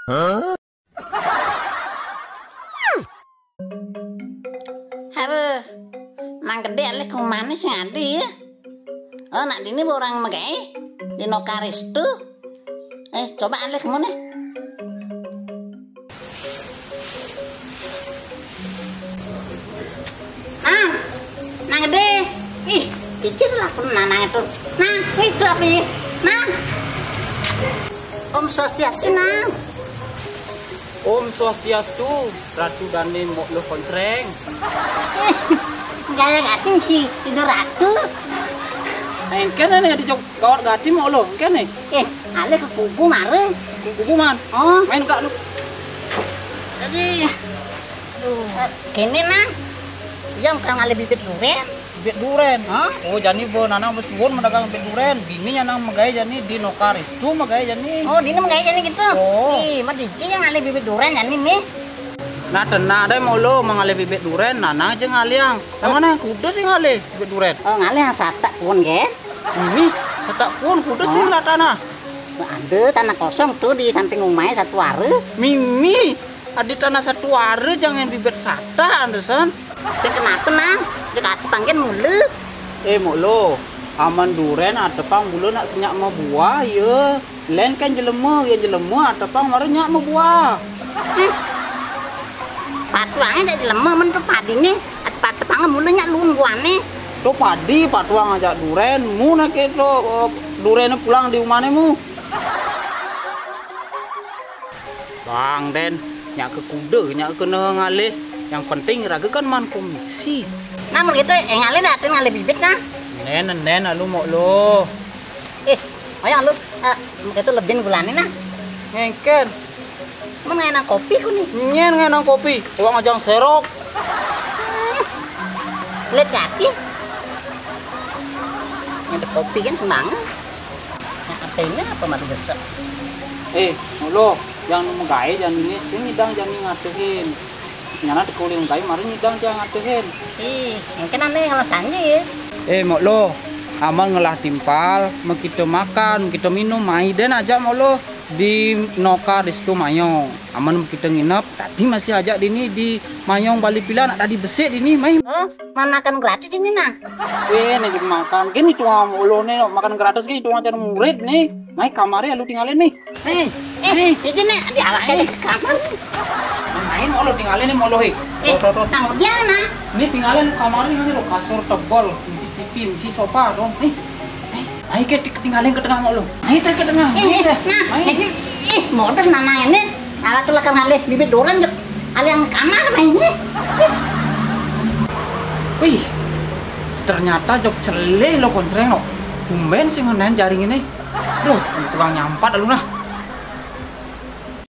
Hah? Aduh, nang gede alih kemana sih Adi ya? Oh, nak dini orang magai di Nokaris tuh. Coba alih kemana? Nang gede. Ih, kicir lah nang itu. Nah, itu apa ya? Nah, Om Swastiastu nang. Om Swastiastu, Ratu Dani Moklo Konsreng. Gaya gating sih, tidur ratu. Nah, kan nih di kawat gati mau lo, kan nih? Ale ke kubu mare. Kubu man. Oh, Main kak lu. jadi, kini nang, yang kan ale bibit durian. Bibit duren. Hah? Oh, jani bo nanang besbon mendagang bibit duren. Bini yang nang magai jani di Nokaris tuh magai jani. Oh, dini mengaya jadi gitu. Oh. Ih, mah diji yang ale bibit durian jadi nih. Nah, tenang deh mau lo mengalih bibit duren, nanang aja ngaliang. Yang mana? Kuda sih ngalih bibit duren. Oh, ngale yang sata pun ke. Ini setak pun kuda sih lah tanah. Ada tanah kosong tuh di samping rumahnya satu are. Mimi, ada tanah satu are jangan bibit sata, Anderson. Sing kenapa nang? Jika panggil mulu. Mau lo aman duren ada pang bulu nak senyak mau buah ya. Len kan jelemu ya jelemu ada pang marnya mau buah. Patuangnya jadi lemah men tuh padinya. Ada patepangnya mulunya lungguannya. Tuh padi patuang aja duren mu nak itu duren pulang di rumahnya mu. Bang Den, nyak ke kuda nyak ke ngalih. Yang penting raga kan man komisi. Nah, begitu ngalih dateng ngalih bibit nah. Nen lu mau lo. Ayang lu, itu lebih gulanya nah. Ngengken. Emang enak kopi ku nih. Ngenang kopi. Uang ajang serok. Lihat kaki. Yang kopi kan sembangan. Yang artinya apa mati besar. Lo yang megai jangan ini sih ngidang jangan ngatuhin. Nyana dikuling gai mari ngidang jangan ngatuhin. Yang kan aneh alasannya ya. Mau lo aman ngelah timpal, mau kita makan, mau kita minum, mai den aja mau lo di Nokaris tu Mayong. Aman kita nginep, tadi masih ajak dini di Mayong Bali Pilan, tadi besit ini main. Oh, makan gratis ini nah. Nih makan, gini tuh lo nih makan gratis gini tuh ngajar murid nih. Mai kamarnya lu tinggalin nih. Ini nih di awalnya di kamar. Main mau lo tinggalin nih mau lo Tahu dia nah. Ini tinggalin kamarnya ini lo kasur tebal, misi TV, misi sofa dong. Ayo kita tinggalin ke tengah mau lo. Ayo ke tengah. Modus nanang ini. Awak tuh lekang ngalih bibit doran jep. Alih yang kamar mainnya. Wih, ternyata jok celeh lo koncreng lo. Tumben sih ngenain jaring ini. Duh, kurang nyampat lu nah.